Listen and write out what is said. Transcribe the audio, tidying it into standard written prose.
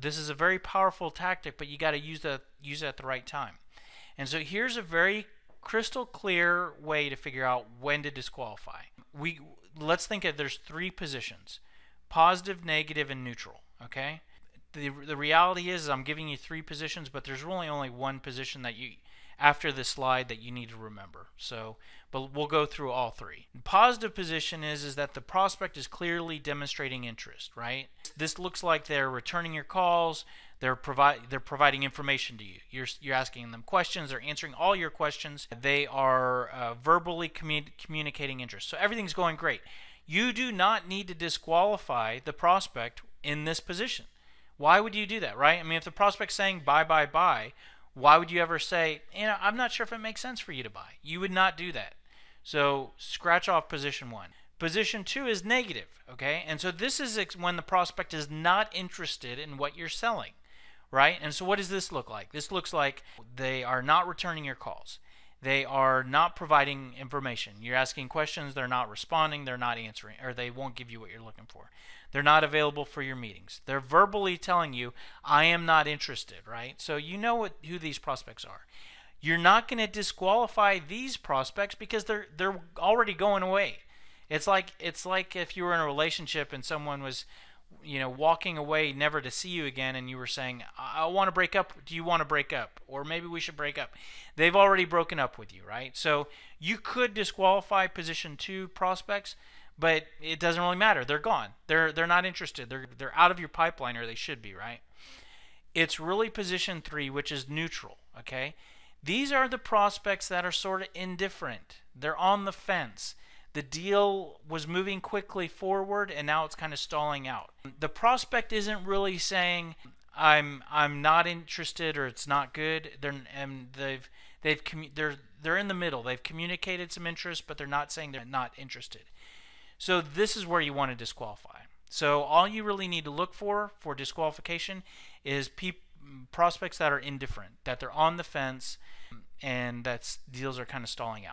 this is a very powerful tactic, but you got to use it at the right time. And so here's a very crystal clear way to figure out when to disqualify. Let's think of there's 3 positions: positive, negative, and neutral. Okay. The reality is I'm giving you 3 positions, but there's really only one position that you, after this slide, that you need to remember. So, but we'll go through all 3. The positive position is that the prospect is clearly demonstrating interest, right? This looks like they're returning your calls. They're providing information to you. You're asking them questions. They're answering all your questions. They are verbally communicating interest. So everything's going great. You do not need to disqualify the prospect in this position. Why would you do that, right? I mean, if the prospect's saying buy, buy, buy, why would you ever say, I'm not sure if it makes sense for you to buy? You would not do that. So scratch off position 1. Position 2 is negative, okay? And so this is when the prospect is not interested in what you're selling, right? And so what does this look like? This looks like they are not returning your calls. They are not providing information. You're asking questions, they're not responding, they're not answering, or they won't give you what you're looking for. They're not available for your meetings. They're verbally telling you, I am not interested, right? So you know who these prospects are. You're not going to disqualify these prospects because they're already going away. It's like if you were in a relationship and someone was, walking away never to see you again, and you were saying, I want to break up. Do you want to break up? Or maybe we should break up. They've already broken up with you, right? So you could disqualify position 2 prospects, but it doesn't really matter. They're gone. They're not interested. They're out of your pipeline, or they should be, right? It's really position 3, which is neutral, okay? These are the prospects that are sort of indifferent. They're on the fence. The deal was moving quickly forward, and now it's kind of stalling out. The prospect isn't really saying, I'm not interested, or it's not good. They're in the middle. They've communicated some interest, but they're not saying they're not interested. So this is where you want to disqualify. So all you really need to look for disqualification is prospects that are indifferent, that they're on the fence, and that deals are kind of stalling out.